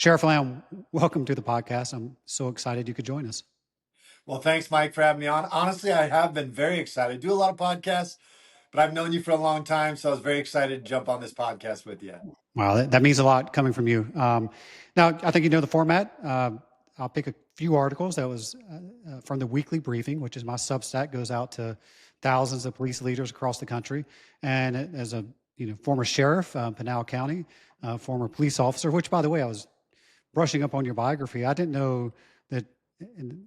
Sheriff Lamb, welcome to the podcast. I'm so excited you could join us. Well, thanks, Mike, for having me on. Honestly, I have been very excited. I do a lot of podcasts, but I've known you for a long time, so I was very excited to jump on this podcast with you. Wow, that means a lot coming from you. Now, I think you know the format. I'll pick a few articles that was from the weekly briefing, which is my Substack, goes out to thousands of police leaders across the country. And as a former sheriff, Pinal County, former police officer, which, by the way, I was brushing up on your biography. I didn't know that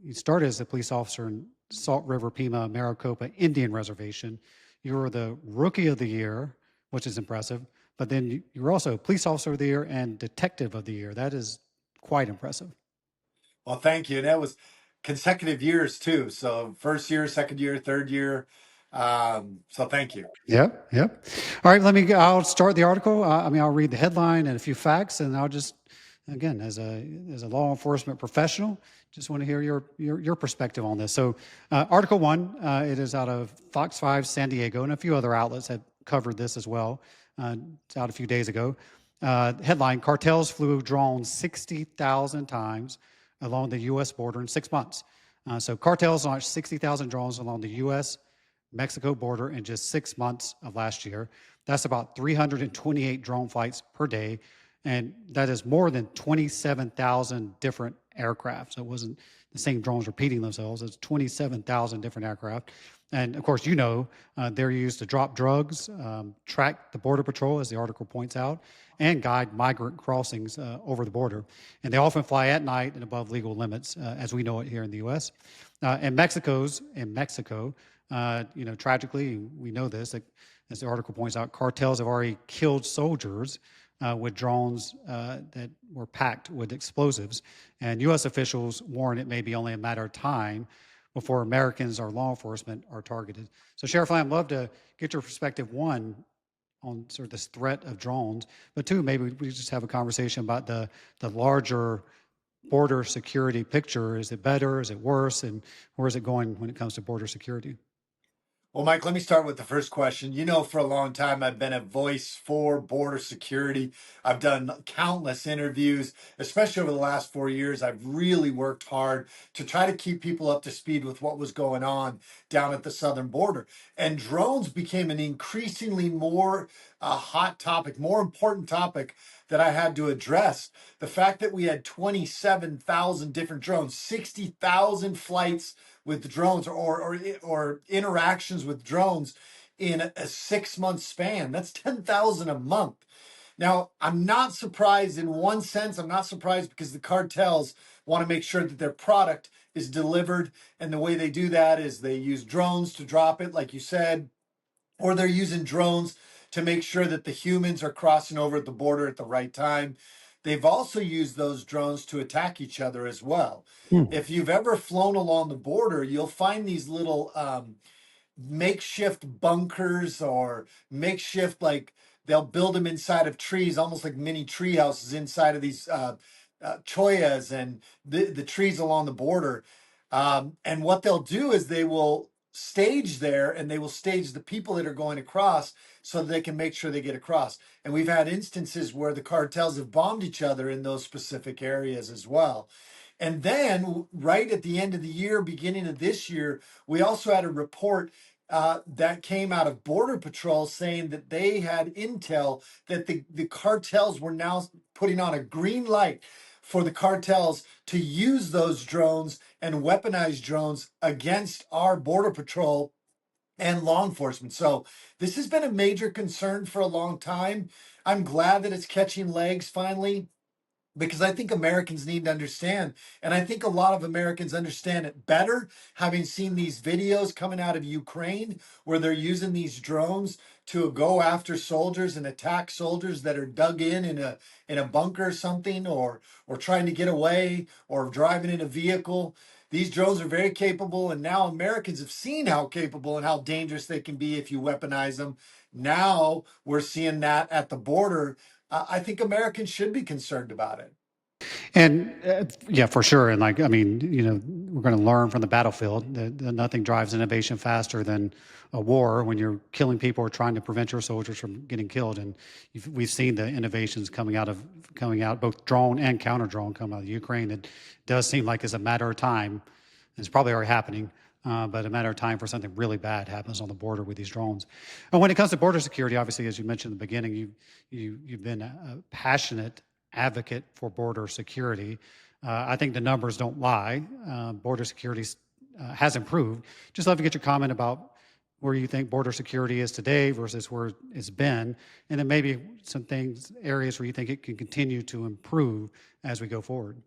you started as a police officer in Salt River, Pima, Maricopa Indian Reservation. You were the Rookie of the Year, which is impressive. But then you were also Police Officer of the Year and Detective of the Year. That is quite impressive. Well, thank you. And that was consecutive years, too. So first year, second year, third year. So thank you. Yep, yep. All right, I'll start the article. I'll read the headline and a few facts, and I'll just, again, as a law enforcement professional, just want to hear your perspective on this. So, Article 1, it is out of Fox 5 San Diego, and a few other outlets have covered this as well. It's out a few days ago. Headline, cartels flew drones 60,000 times along the U.S. border in 6 months. So cartels launched 60,000 drones along the U.S. Mexico border in just 6 months of last year. That's about 328 drone flights per day. And that is more than 27,000 different aircraft. So it wasn't the same drones repeating themselves. It's 27,000 different aircraft. And of course, they're used to drop drugs, track the border patrol, as the article points out, and guide migrant crossings over the border. And they often fly at night and above legal limits, as we know it here in the U.S. In Mexico, tragically, we know this, as the article points out, cartels have already killed soldiers with drones that were packed with explosives. And U.S. officials warn it may be only a matter of time before Americans or law enforcement are targeted. So, Sheriff Lamb, I'd love to get your perspective, one, on sort of this threat of drones, but two, maybe we just have a conversation about the larger border security picture. Is it better? Is it worse? And where is it going when it comes to border security? Well, Mike, let me start with the first question. For a long time, I've been a voice for border security. I've done countless interviews, especially over the last 4 years. I've really worked hard to try to keep people up to speed with what was going on down at the southern border. And drones became an increasingly more hot topic, more important topic that I had to address. The fact that we had 27,000 different drones, 60,000 flights with drones or interactions with drones in a 6 month span. That's 10,000 a month. Now, I'm not surprised in one sense. I'm not surprised because the cartels want to make sure that their product is delivered. And the way they do that is they use drones to drop it, like you said, or they're using drones to make sure that the humans are crossing over at the border at the right time. They've also used those drones to attack each other as well. If you've ever flown along the border, you'll find these little makeshift bunkers or makeshift, like they'll build them inside of trees, almost like mini tree houses inside of these choyas and the trees along the border. And what they'll do is they will stage there and they will stage the people that are going across so that they can make sure they get across. And we've had instances where the cartels have bombed each other in those specific areas as well. And then, right at the end of the year, beginning of this year, we also had a report that came out of Border Patrol saying that they had intel that the cartels were now putting on a green light for the cartels to use those drones and weaponized drones against our Border Patrol and law enforcement. So this has been a major concern for a long time. I'm glad that it's catching legs finally, because I think Americans need to understand, and I think a lot of Americans understand it better, having seen these videos coming out of Ukraine where they're using these drones to go after soldiers and attack soldiers that are dug in a bunker or something, or trying to get away, or driving in a vehicle. These drones are very capable, and now Americans have seen how capable and how dangerous they can be if you weaponize them. Now we're seeing that at the border. I think Americans should be concerned about it. And yeah, for sure. And like, I mean, we're going to learn from the battlefield that nothing drives innovation faster than a war when you're killing people or trying to prevent your soldiers from getting killed. And we've seen the innovations coming out, both drone and counter drone come out of Ukraine. It does seem like it's a matter of time. It's probably already happening. But a matter of time for something really bad happens on the border with these drones. And when it comes to border security, obviously, as you mentioned in the beginning, you've been a passionate advocate for border security. I think the numbers don't lie. Border security has improved. Just love to get your comment about where you think border security is today versus where it's been, and then maybe some things, areas where you think it can continue to improve as we go forward.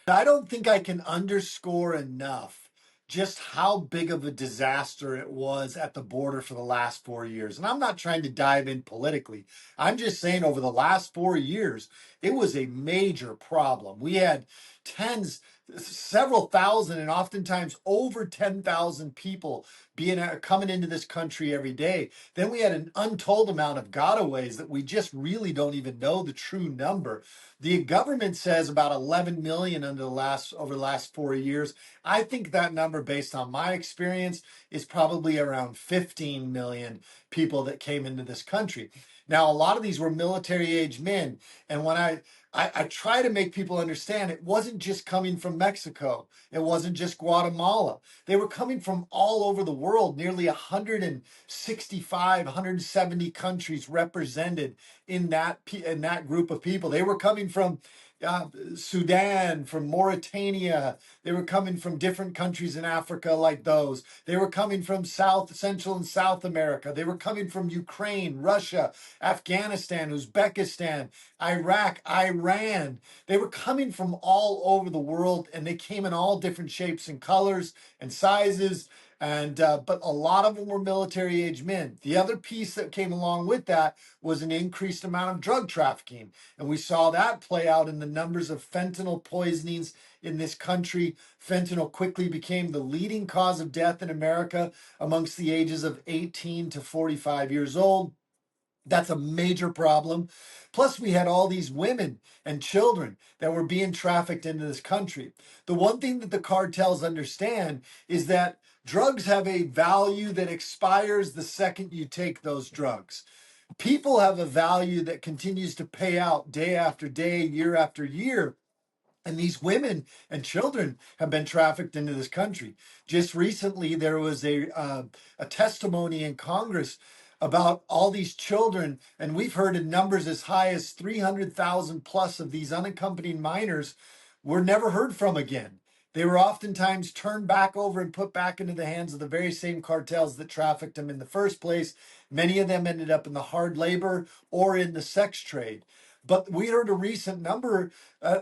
I don't think I can underscore enough just how big of a disaster it was at the border for the last 4 years. And I'm not trying to dive in politically. I'm just saying over the last 4 years, it was a major problem. We had tens, several thousand, and oftentimes over 10,000 people coming into this country every day. Then we had an untold amount of gotaways that we just really don't even know the true number. The government says about 11 million over the last 4 years. I think that number, based on my experience, is probably around 15 million people that came into this country. Now, a lot of these were military age men. And when I try to make people understand, it wasn't just coming from Mexico. It wasn't just Guatemala. They were coming from all over the world, nearly 165, 170 countries represented in that group of people. They were coming from Sudan, from Mauritania. They were coming from different countries in Africa, like those. They were coming from Central, and South America. They were coming from Ukraine, Russia, Afghanistan, Uzbekistan, Iraq, Iran. They were coming from all over the world, and they came in all different shapes and colors and sizes. And but a lot of them were military age men. The other piece that came along with that was an increased amount of drug trafficking, and we saw that play out in the numbers of fentanyl poisonings in this country. Fentanyl quickly became the leading cause of death in America amongst the ages of 18 to 45 years old. That's a major problem. Plus, we had all these women and children that were being trafficked into this country. The one thing that the cartels understand is that drugs have a value that expires the second you take those drugs. People have a value that continues to pay out day after day, year after year. And these women and children have been trafficked into this country. Just recently, there was a testimony in Congress about all these children, and we've heard in numbers as high as 300,000 plus of these unaccompanied minors were never heard from again. They were oftentimes turned back over and put back into the hands of the very same cartels that trafficked them in the first place. Many of them ended up in the hard labor or in the sex trade. But we heard a recent number.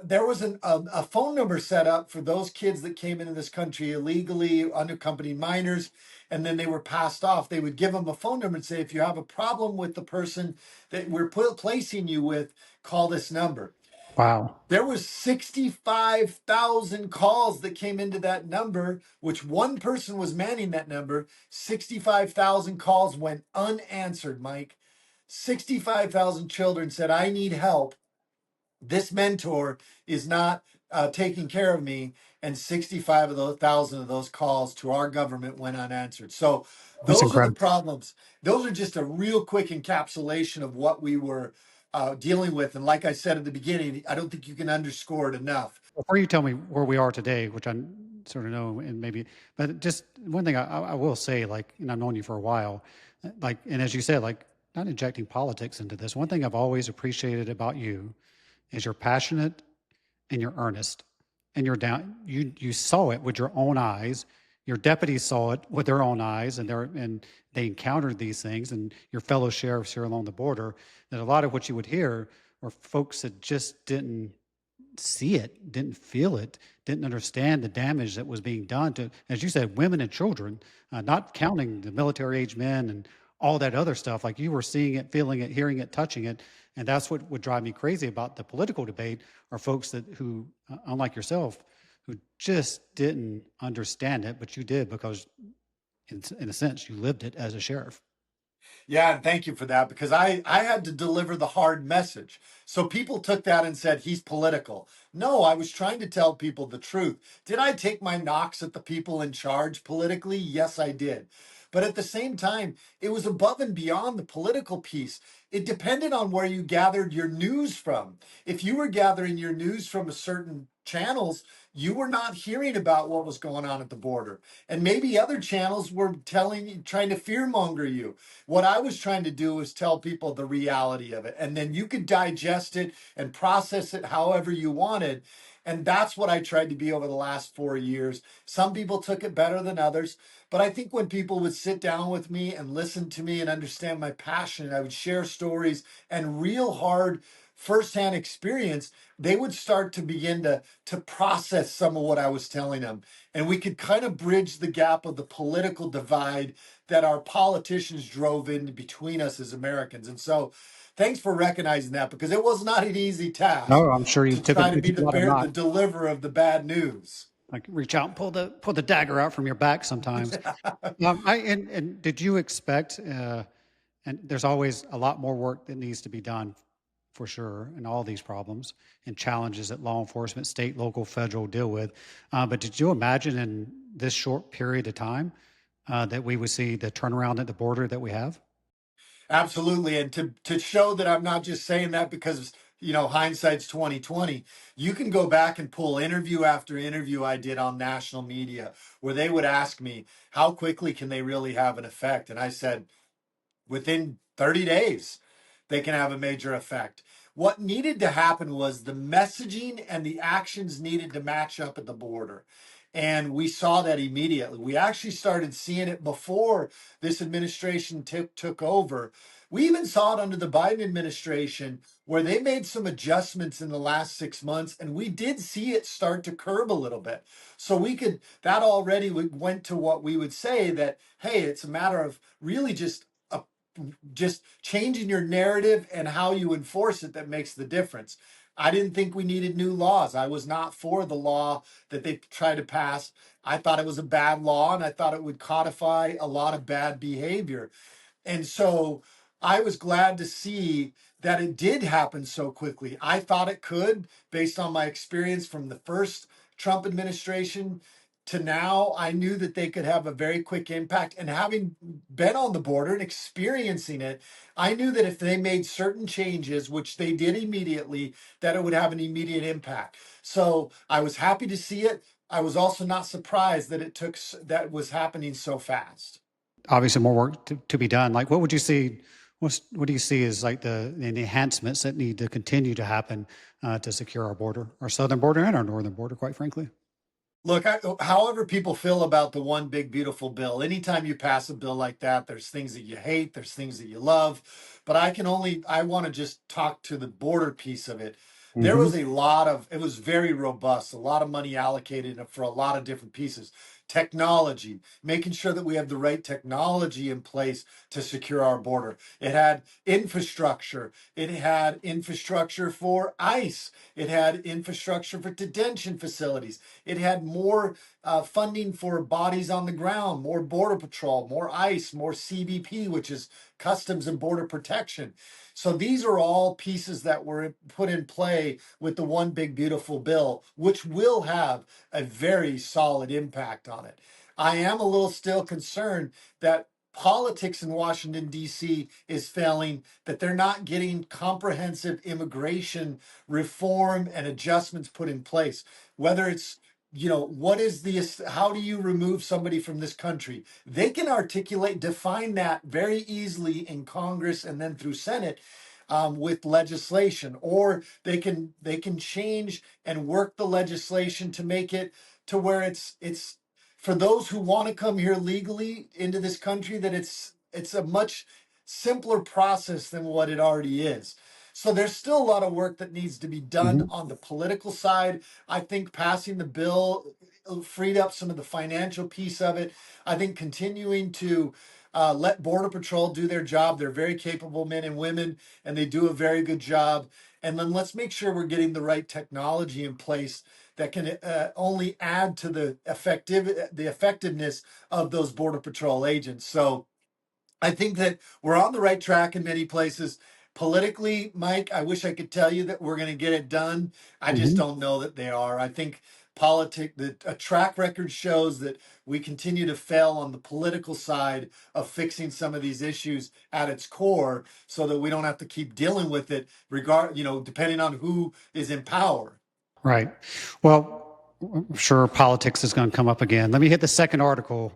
There was a phone number set up for those kids that came into this country illegally, unaccompanied minors, and then they were passed off. They would give them a phone number and say, if you have a problem with the person that we're placing you with, call this number. Wow. There was 65,000 calls that came into that number, which one person was manning that number. 65,000 calls went unanswered, Mike. 65,000 children said, I need help. This mentor is not taking care of me. And 65,000 of those calls to our government went unanswered. So That's those are the incredible. problems. Those are just a real quick encapsulation of what we were dealing with. And like I said at the beginning, I don't think you can underscore it enough. Before you tell me where we are today, which I sort of know, and maybe, but just one thing I will say, like, and I've known you for a while, like, and as you said, like, not injecting politics into this. One thing I've always appreciated about you is you're passionate and you're earnest, and you're down. You saw it with your own eyes. Your deputies saw it with their own eyes, and they encountered these things. And your fellow sheriffs here along the border, that a lot of what you would hear were folks that just didn't see it, didn't feel it, didn't understand the damage that was being done to, as you said, women and children, not counting the military age men and all that other stuff. Like you were seeing it, feeling it, hearing it, touching it. And that's what would drive me crazy about the political debate are folks who, unlike yourself, who just didn't understand it, but you did because in a sense, you lived it as a sheriff. Yeah, and thank you for that because I had to deliver the hard message. So people took that and said he's political. No, I was trying to tell people the truth. Did I take my knocks at the people in charge politically? Yes, I did. But at the same time, it was above and beyond the political piece. It depended on where you gathered your news from. If you were gathering your news from a certain channels, you were not hearing about what was going on at the border. And maybe other channels were telling you, trying to fearmonger you. What I was trying to do was tell people the reality of it. And then you could digest it and process it however you wanted. And that's what I tried to be over the last 4 years. Some people took it better than others. But I think when people would sit down with me and listen to me and understand my passion, I would share stories and real hard firsthand experience, they would start to begin to process some of what I was telling them. And we could kind of bridge the gap of the political divide that our politicians drove in between us as Americans. And so thanks for recognizing that because it was not an easy task No, I'm sure to try to you be took a lot of the knocks. deliverer of the bad news. Like reach out and pull the dagger out from your back sometimes. And did you expect? And there's always a lot more work that needs to be done, for sure, in all these problems and challenges that law enforcement, state, local, federal deal with. But did you imagine in this short period of time that we would see the turnaround at the border that we have? Absolutely. And to show that I'm not just saying that because hindsight's 2020, you can go back and pull interview after interview I did on national media where they would ask me, how quickly can they really have an effect? And I said, within 30 days, they can have a major effect. What needed to happen was the messaging and the actions needed to match up at the border. And we saw that immediately. We actually started seeing it before this administration took over. We even saw it under the Biden administration where they made some adjustments in the last 6 months, and we did see it start to curb a little bit. So that already went to what we would say that, hey, it's a matter of really just changing your narrative and how you enforce it that makes the difference. I didn't think we needed new laws. I was not for the law that they tried to pass. I thought it was a bad law and I thought it would codify a lot of bad behavior. And so I was glad to see that it did happen so quickly. I thought it could, based on my experience from the first Trump administration to now. I knew that they could have a very quick impact. And having been on the border and experiencing it, I knew that if they made certain changes, which they did immediately, that it would have an immediate impact. So I was happy to see it. I was also not surprised that that was happening so fast. Obviously, more work to be done. Like, what would you see? What do you see as like the enhancements that need to continue to happen to secure our border, our southern border and our northern border, quite frankly? Look, however people feel about the one big beautiful bill, anytime you pass a bill like that, there's things that you hate, there's things that you love. But I want to just talk to the border piece of it. There Hmm. was it was very robust, a lot of money allocated for a lot of different pieces. Technology, making sure that we have the right technology in place to secure our border. It had infrastructure. It had infrastructure for ICE. It had infrastructure for detention facilities. It had more funding for bodies on the ground, more Border Patrol, more ICE, more CBP, which is Customs and Border Protection. So these are all pieces that were put in play with the one big beautiful bill, which will have a very solid impact on it. I am a little still concerned that politics in Washington, D.C. is failing, that they're not getting comprehensive immigration reform and adjustments put in place. Whether it's how do you remove somebody from this country? They can define that very easily in Congress and then through Senate with legislation, or they can change and work the legislation to make it to where it's for those who want to come here legally into this country that it's a much simpler process than what it already is. So there's still a lot of work that needs to be done Hmm. on the political side. I think passing the bill freed up some of the financial piece of it. I think continuing to let Border Patrol do their job. They're very capable men and women, and they do a very good job. And then let's make sure we're getting the right technology in place that can only add to the effectiveness of those Border Patrol agents. So I think that we're on the right track in many places. Politically, Mike, I wish I could tell you that we're going to get it done. I just Hmm. don't know that they are. I think the a track record shows that we continue to fail on the political side of fixing some of these issues at its core, so that we don't have to keep dealing with it, depending on who is in power. Right. Well, I'm sure politics is going to come up again. Let me hit the second article,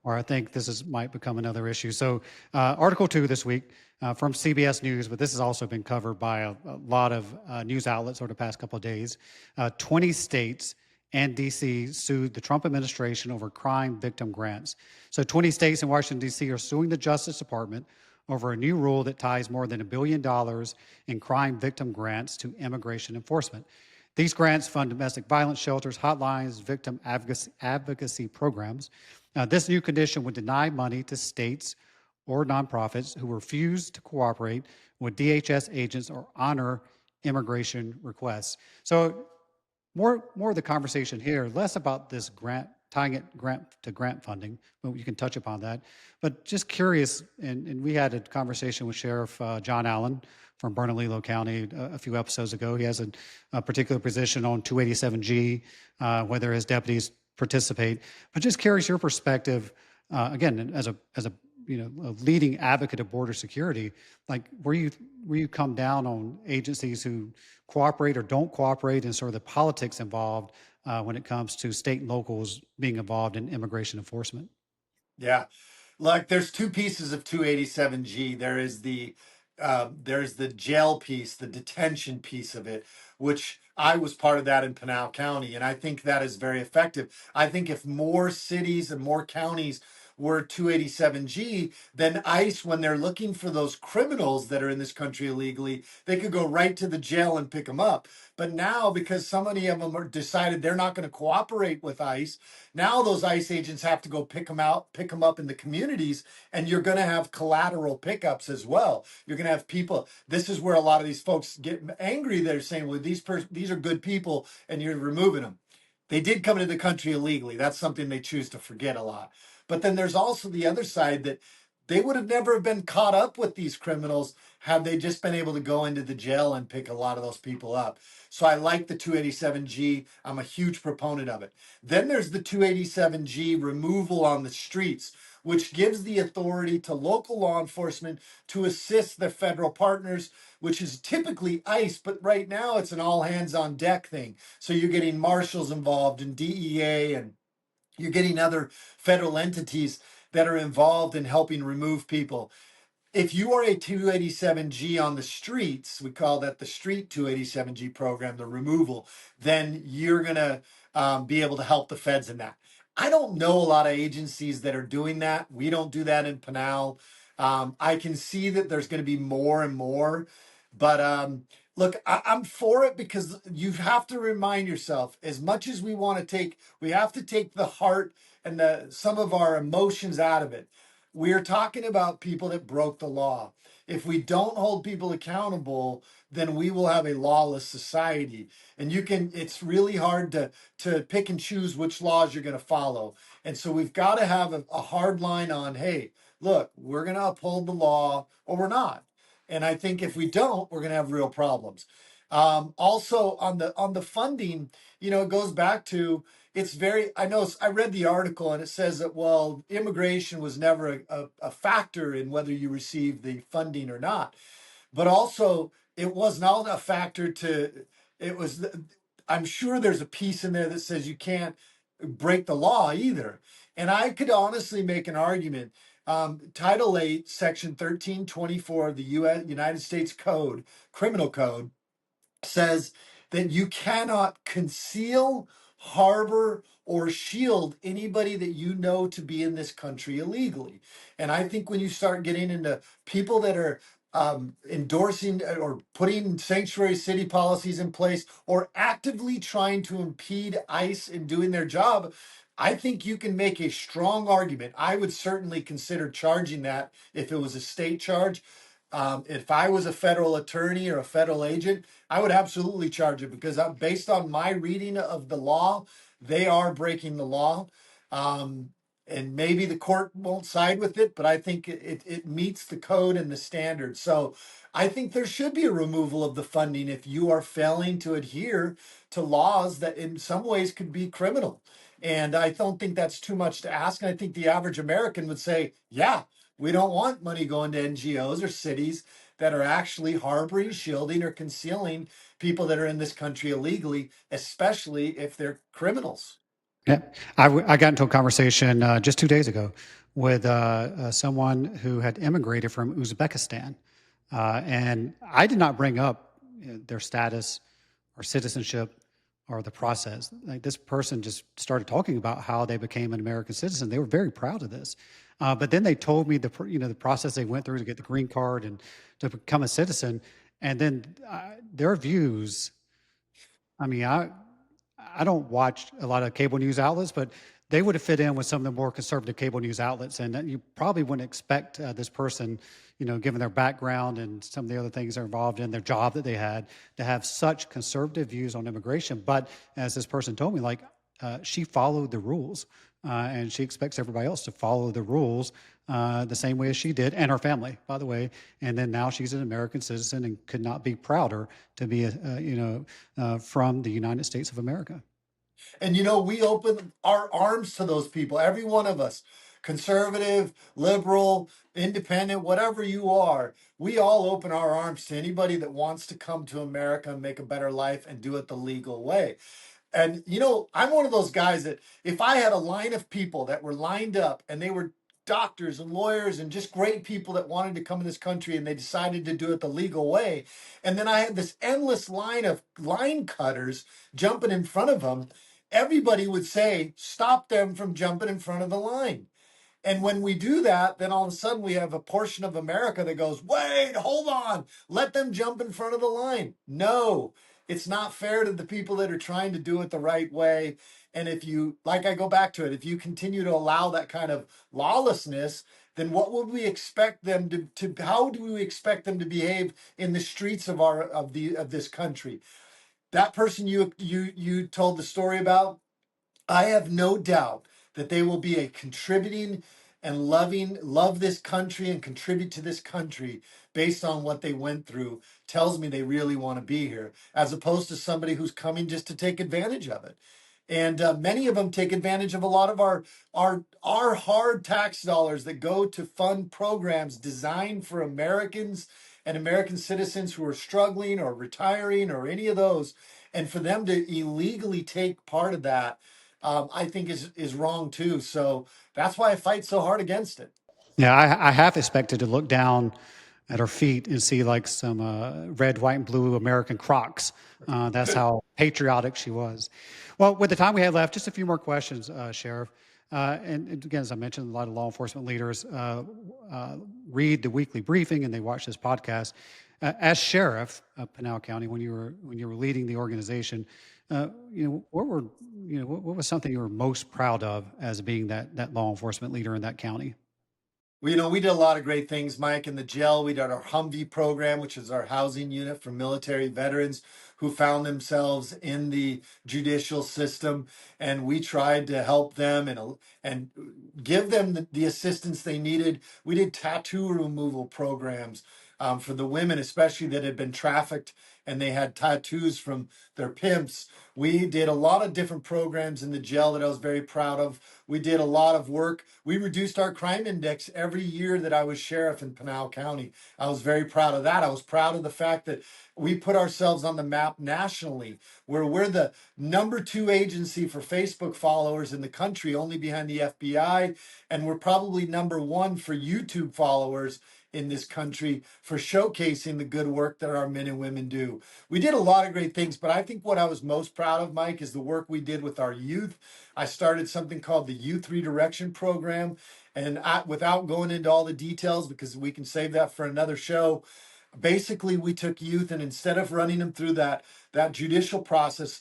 where I think might become another issue. So, Article 2 this week from CBS News, but this has also been covered by a lot of news outlets over the past couple of days. 20 states and DC sued the Trump administration over crime victim grants. So, 20 states and Washington, D.C. are suing the Justice Department over a new rule that ties more than $1 billion in crime victim grants to immigration enforcement. These grants fund domestic violence shelters, hotlines, victim advocacy programs. This new condition would deny money to states or nonprofits who refuse to cooperate with DHS agents or honor immigration requests. So more of the conversation here, less about this grant, tying it grant to grant funding, but you can touch upon that. But just curious, and we had a conversation with Sheriff John Allen from Bernalillo County a few episodes ago. He has a particular position on 287G, whether his deputies participate. But just curious your perspective, again, as a a leading advocate of border security, like where you come down on agencies who cooperate or don't cooperate, and sort of the politics involved when it comes to state and locals being involved in immigration enforcement. Yeah. Like there's two pieces of 287G. There's the jail piece, the detention piece of it, which I was part of that in Pinal County, and I think that is very effective. I think if more cities and more counties were 287G, then ICE, when they're looking for those criminals that are in this country illegally, they could go right to the jail and pick them up. But now, because so many of them are decided they're not going to cooperate with ICE, now those ICE agents have to go pick them up in the communities, and you're going to have collateral pickups as well. You're going to have people. This is where a lot of these folks get angry. They're saying, "Well, these are good people, and you're removing them." They did come into the country illegally. That's something they choose to forget a lot. But then there's also the other side that they would have never been caught up with these criminals had they just been able to go into the jail and pick a lot of those people up. So I like the 287G. I'm a huge proponent of it. Then there's the 287G removal on the streets, which gives the authority to local law enforcement to assist their federal partners, which is typically ICE, but right now it's an all hands on deck thing. So you're getting marshals involved and DEA, and you're getting other federal entities that are involved in helping remove people. If you are a 287G on the streets, we call that the street 287G program, the removal, then you're going to be able to help the feds in that. I don't know a lot of agencies that are doing that. We don't do that in Pinal. I can see that there's going to be more and more, but look, I'm for it because you have to remind yourself, as much as we have to take the heart and some of our emotions out of it. We're talking about people that broke the law. If we don't hold people accountable, then we will have a lawless society. And it's really hard to pick and choose which laws you're going to follow. And so we've got to have a hard line on, hey, look, we're going to uphold the law or we're not. And I think if we don't, we're going to have real problems. Also on the funding, it goes back to it's very I know I read the article and it says that, well, immigration was never a factor in whether you receive the funding or not, but also it was not a factor to it was I'm sure there's a piece in there that says you can't break the law either. And I could honestly make an argument. Title 8 section 1324 of the United States Code, criminal code, says that you cannot conceal, harbor, or shield anybody that you know to be in this country illegally. And I think when you start getting into people that are endorsing or putting sanctuary city policies in place or actively trying to impede ICE in doing their job, I think you can make a strong argument. I would certainly consider charging that if it was a state charge. If I was a federal attorney or a federal agent, I would absolutely charge it because based on my reading of the law, they are breaking the law. Um, and maybe the court won't side with it, but I think it meets the code and the standards. So I think there should be a removal of the funding if you are failing to adhere to laws that in some ways could be criminal. And I don't think that's too much to ask. And I think the average American would say, yeah, we don't want money going to NGOs or cities that are actually harboring, shielding, or concealing people that are in this country illegally, especially if they're criminals. Yeah, I got into a conversation just 2 days ago with someone who had immigrated from Uzbekistan, and I did not bring up their status or citizenship or the process. Like this person just started talking about how they became an American citizen. They were very proud of this, but then they told me the process they went through to get the green card and to become a citizen, and then their views. I mean, I don't watch a lot of cable news outlets, but they would have fit in with some of the more conservative cable news outlets, and you probably wouldn't expect this person, given their background and some of the other things they're involved in, their job that they had, to have such conservative views on immigration. But as this person told me, like she followed the rules, and she expects everybody else to follow the rules the same way as she did, and her family, by the way. And then now she's an American citizen and could not be prouder to be, from the United States of America. And we open our arms to those people, every one of us, conservative, liberal, independent, whatever you are. We all open our arms to anybody that wants to come to America and make a better life and do it the legal way. And I'm one of those guys that if I had a line of people that were lined up and they were doctors and lawyers and just great people that wanted to come to this country and they decided to do it the legal way, and then I had this endless line of line cutters jumping in front of them, everybody would say, stop them from jumping in front of the line. And when we do that, then all of a sudden we have a portion of America that goes, wait, hold on, let them jump in front of the line. No, it's not fair to the people that are trying to do it the right way. And if you, like I go back to it, if you continue to allow that kind of lawlessness, then what would we expect them to how do we expect them to behave in the streets of this country? That person you told the story about, I have no doubt that they will be a contributing and love this country and contribute to this country based on what they went through. Tells me they really want to be here, as opposed to somebody who's coming just to take advantage of it. And many of them take advantage of a lot of our hard tax dollars that go to fund programs designed for Americans and American citizens who are struggling or retiring or any of those, and for them to illegally take part of that, I think is wrong too. So that's why I fight so hard against it. Yeah, I half expected to look down at her feet and see like some red, white, and blue American Crocs. That's how patriotic she was. Well, with the time we have left, just a few more questions, Sheriff. And again, as I mentioned, a lot of law enforcement leaders read the weekly briefing and they watch this podcast. As sheriff of Pinal County, when you were leading the organization, what was something you were most proud of as being that law enforcement leader in that county? Well, we did a lot of great things, Mike. In the jail, we did our Humvee program, which is our housing unit for military veterans who found themselves in the judicial system, and we tried to help them and give them the assistance they needed. We did tattoo removal programs for the women, especially that had been trafficked and they had tattoos from their pimps. We did a lot of different programs in the jail that I was very proud of. We did a lot of work. We reduced our crime index every year that I was sheriff in Pinal County. I was very proud of that. I was proud of the fact that we put ourselves on the map nationally, where we're the number 2 agency for Facebook followers in the country, only behind the FBI. And we're probably number 1 for YouTube followers in this country for showcasing the good work that our men and women do. We did a lot of great things, but I think what I was most proud of, Mike, is the work we did with our youth. I started something called the Youth Redirection Program. And without going into all the details, because we can save that for another show, basically we took youth and instead of running them through that judicial process,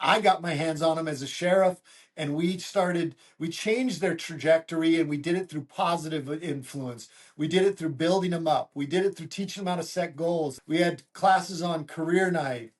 I got my hands on them as a sheriff, and we changed their trajectory, and we did it through positive influence. We did it through building them up. We did it through teaching them how to set goals. We had classes on career night.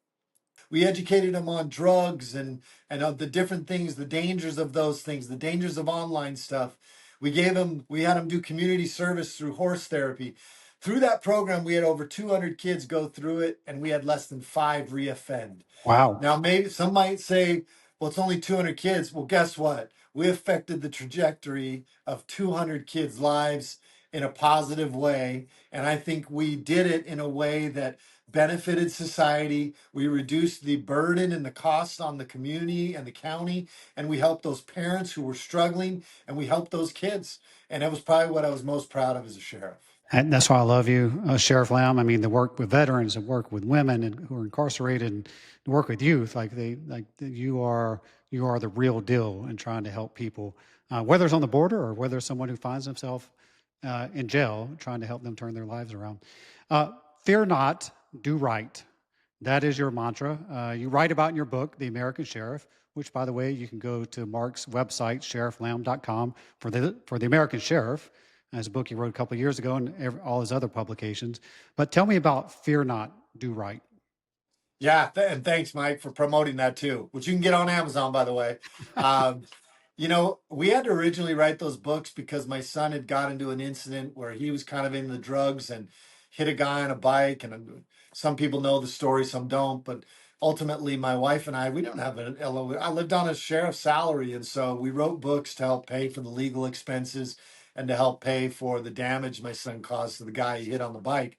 We educated them on drugs and the different things, the dangers of those things, the dangers of online stuff. We had them do community service through horse therapy. Through that program, we had over 200 kids go through it, and we had less than 5 reoffend. Wow. Now, maybe some might say, well, it's only 200 kids. Well, guess what? We affected the trajectory of 200 kids' lives in a positive way. And I think we did it in a way that benefited society. We reduced the burden and the cost on the community and the county. And we helped those parents who were struggling, and we helped those kids. And that was probably what I was most proud of as a sheriff. And that's why I love you, Sheriff Lamb. I mean, the work with veterans, the work with women and who are incarcerated, and the work with youth, you are the real deal in trying to help people, whether it's on the border or whether it's someone who finds themselves in jail, trying to help them turn their lives around. Fear not, do right. That is your mantra. You write about in your book, The American Sheriff, which, by the way, you can go to Mark's website, sherifflamb.com, for the American Sheriff. That's a book he wrote a couple of years ago, and all his other publications. But tell me about Fear Not, Do Right. Yeah, and thanks, Mike, for promoting that too, which you can get on Amazon, by the way. Um, we had to originally write those books because my son had got into an incident where he was kind of into the drugs and hit a guy on a bike. And some people know the story, some don't. But ultimately, my wife and we don't have an LO. I lived on a sheriff's salary. And so we wrote books to help pay for the legal expenses and to help pay for the damage my son caused to the guy he hit on the bike.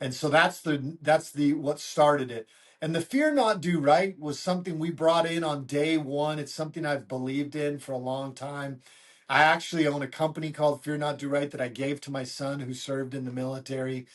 And so that's the what started it. And the fear not do right was something we brought in on day one. It's something I've believed in for a long time. I actually own a company called Fear Not Do Right that I gave to my son who served in the military.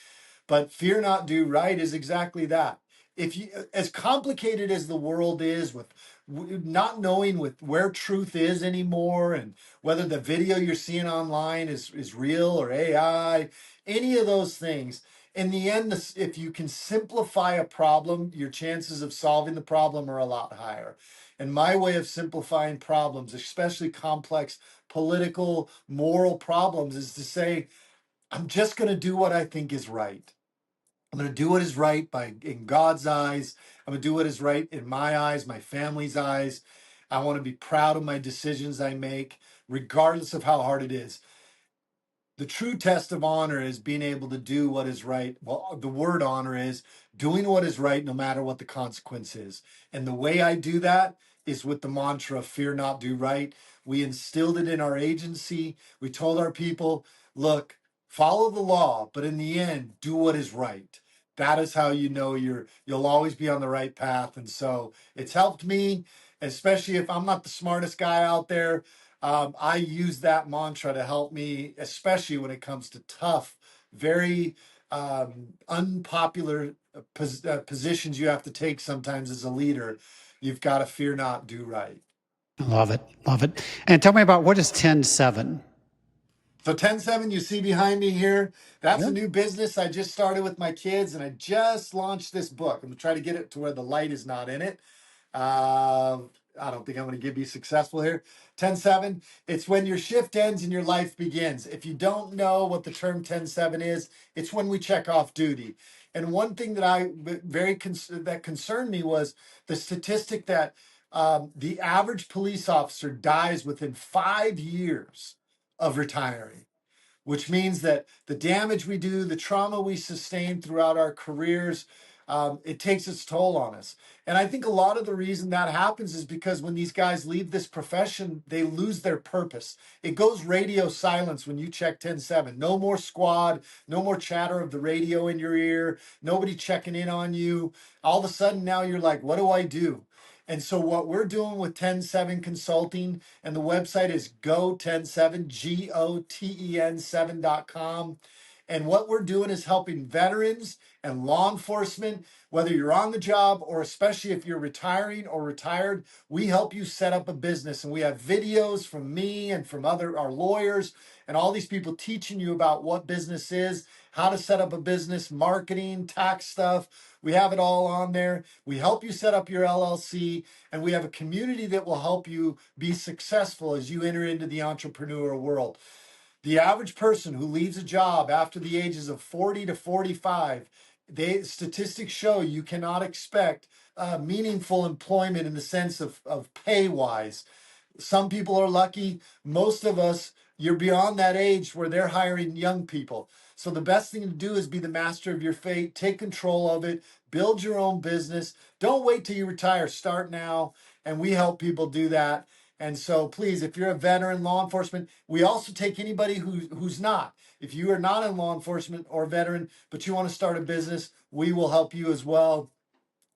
But fear not do right is exactly that. If you, as complicated as the world is with not knowing with where truth is anymore, and whether the video you're seeing online is real or AI, any of those things, in the end, if you can simplify a problem, your chances of solving the problem are a lot higher. And my way of simplifying problems, especially complex political, moral problems, is to say, I'm just going to do what I think is right. I'm going to do what is right in God's eyes. I'm going to do what is right in my eyes, my family's eyes. I want to be proud of my decisions I make, regardless of how hard it is. The true test of honor is being able to do what is right. Well, the word honor is doing what is right no matter what the consequence is. And the way I do that is with the mantra, fear not, do right. We instilled it in our agency. We told our people, look, follow the law, but in the end, do what is right. That is how you know you'll always be on the right path. And so it's helped me, especially if I'm not the smartest guy out there. I use that mantra to help me, especially when it comes to tough, very unpopular positions you have to take sometimes as a leader. You've got to fear not, do right. Love it. Love it. And tell me about what is 10-7? So 10-7, you see behind me here, that's a Yep. new business I just started with my kids, and I just launched this book. I'm gonna try to get it to where the light is not in it. Uh, I don't think I'm going to be successful here. 10-7, it's when your shift ends and your life begins. If you don't know what the term 10-7 is, it's when we check off duty. And one thing that that concerned me was the statistic that the average police officer dies within 5 years of retiring, which means that the damage we do, the trauma we sustain throughout our careers, it takes its toll on us. And I think a lot of the reason that happens is because when these guys leave this profession, they lose their purpose. It goes radio silence when you check 10-7. No more squad, no more chatter of the radio in your ear, nobody checking in on you. All of a sudden now you're like, what do I do? And so what we're doing with 10-7 Consulting, and the website is go107, GOTEN7.com. And what we're doing is helping veterans and law enforcement, whether you're on the job or especially if you're retiring or retired, we help you set up a business. And we have videos from me and from our lawyers and all these people teaching you about what business is, how to set up a business, marketing, tax stuff. We have it all on there. We help you set up your LLC, and we have a community that will help you be successful as you enter into the entrepreneur world. The average person who leaves a job after the ages of 40 to 45, statistics show you cannot expect meaningful employment in the sense of pay wise. Some people are lucky. Most of us, you're beyond that age where they're hiring young people. So the best thing to do is be the master of your fate, take control of it, build your own business. Don't wait till you retire. Start now. And we help people do that. And so please, if you're a veteran law enforcement, we also take anybody who's not. If you are not in law enforcement or veteran, but you want to start a business, we will help you as well.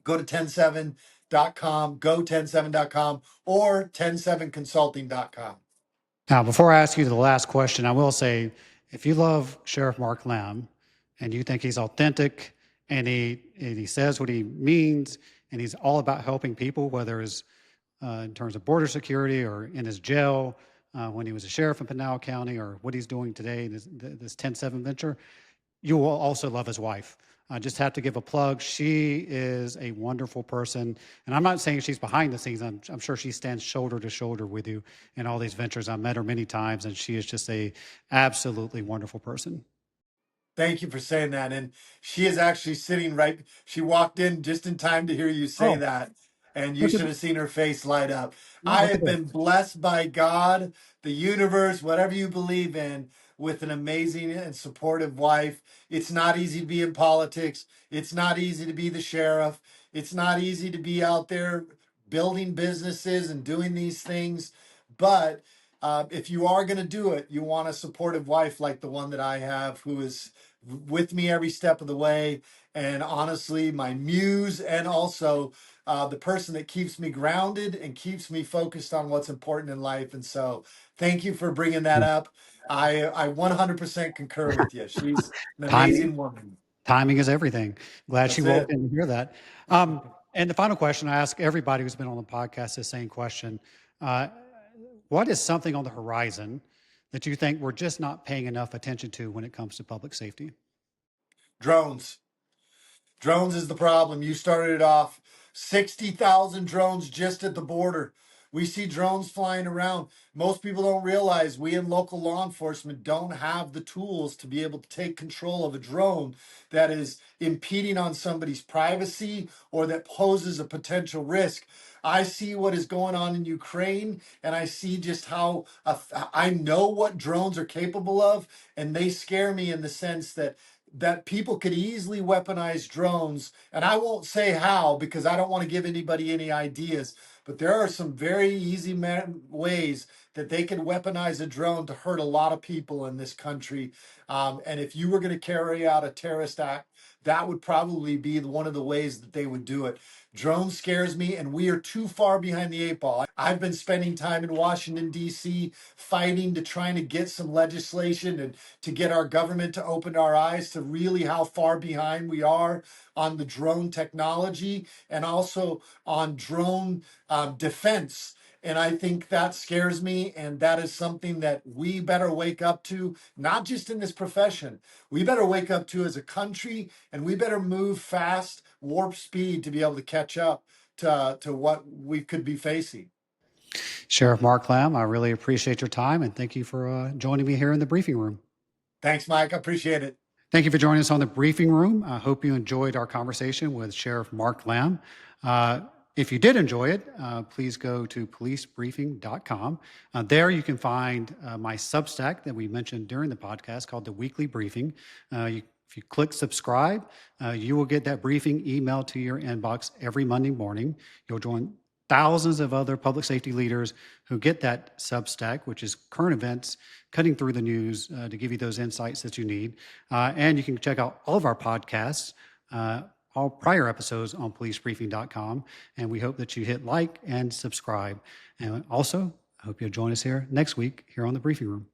Go to 107.com, go107.com, or 107consulting.com. Now, before I ask you the last question, I will say, if you love Sheriff Mark Lamb and you think he's authentic and he says what he means and he's all about helping people, whether it's in terms of border security or in his jail when he was a sheriff in Pinal County or what he's doing today, this 10-7 venture, you will also love his wife. I just have to give a plug. She is a wonderful person. And I'm not saying she's behind the scenes. I'm sure she stands shoulder to shoulder with you in all these ventures. I've met her many times, and she is just a absolutely wonderful person. Thank you for saying that. And she is actually sitting right. She walked in just in time to hear you say Oh, that. And you look at should have seen her face light up. yeah, I look at have this. been blessed by God, the universe, whatever you believe in, with an amazing and supportive wife. It's not easy to be in politics. It's not easy to be the sheriff. It's not easy to be out there building businesses and doing these things. But if you are going to do it, you want a supportive wife like the one that I have, who is with me every step of the way. And honestly, my muse, and also the person that keeps me grounded and keeps me focused on what's important in life. And so thank you for bringing that up. I 100% concur with you. She's an Timing, amazing woman. timing is everything. Glad she That's woke it. in to hear that. And the final question I ask everybody who's been on the podcast, the same question. Uh, what is something on the horizon that you think we're just not paying enough attention to when it comes to public safety? Drones. Drones is the problem. You started it off. 60,000 drones just at the border. We see drones flying around. Most people don't realize we in local law enforcement don't have the tools to be able to take control of a drone that is impeding on somebody's privacy or that poses a potential risk. I see what is going on in Ukraine, and I see just how I know what drones are capable of, and they scare me in the sense that people could easily weaponize drones. And I won't say how because I don't want to give anybody any ideas, but there are some very easy ways that they can weaponize a drone to hurt a lot of people in this country. And if you were going to carry out a terrorist act, that would probably be one of the ways that they would do it. Drone scares me, and we are too far behind the 8 ball. I've been spending time in Washington, D.C., fighting to trying to get some legislation and to get our government to open our eyes to really how far behind we are on the drone technology and also on drone defense. And I think that scares me. And that is something that we better wake up to, not just in this profession. We better wake up to as a country, and we better move fast, warp speed to be able to catch up to what we could be facing. Sheriff Mark Lamb, I really appreciate your time and thank you for joining me here in the briefing room. Thanks, Mike. I appreciate it. Thank you for joining us on the briefing room. I hope you enjoyed our conversation with Sheriff Mark Lamb. If you did enjoy it, please go to policebriefing.com. There you can find my Substack that we mentioned during the podcast called The Weekly Briefing. If you click subscribe, you will get that briefing emailed to your inbox every Monday morning. You'll join thousands of other public safety leaders who get that Substack, which is current events, cutting through the news to give you those insights that you need. And you can check out all of our podcasts, all prior episodes on policebriefing.com. And we hope that you hit like and subscribe. And also, I hope you'll join us here next week here on the briefing room.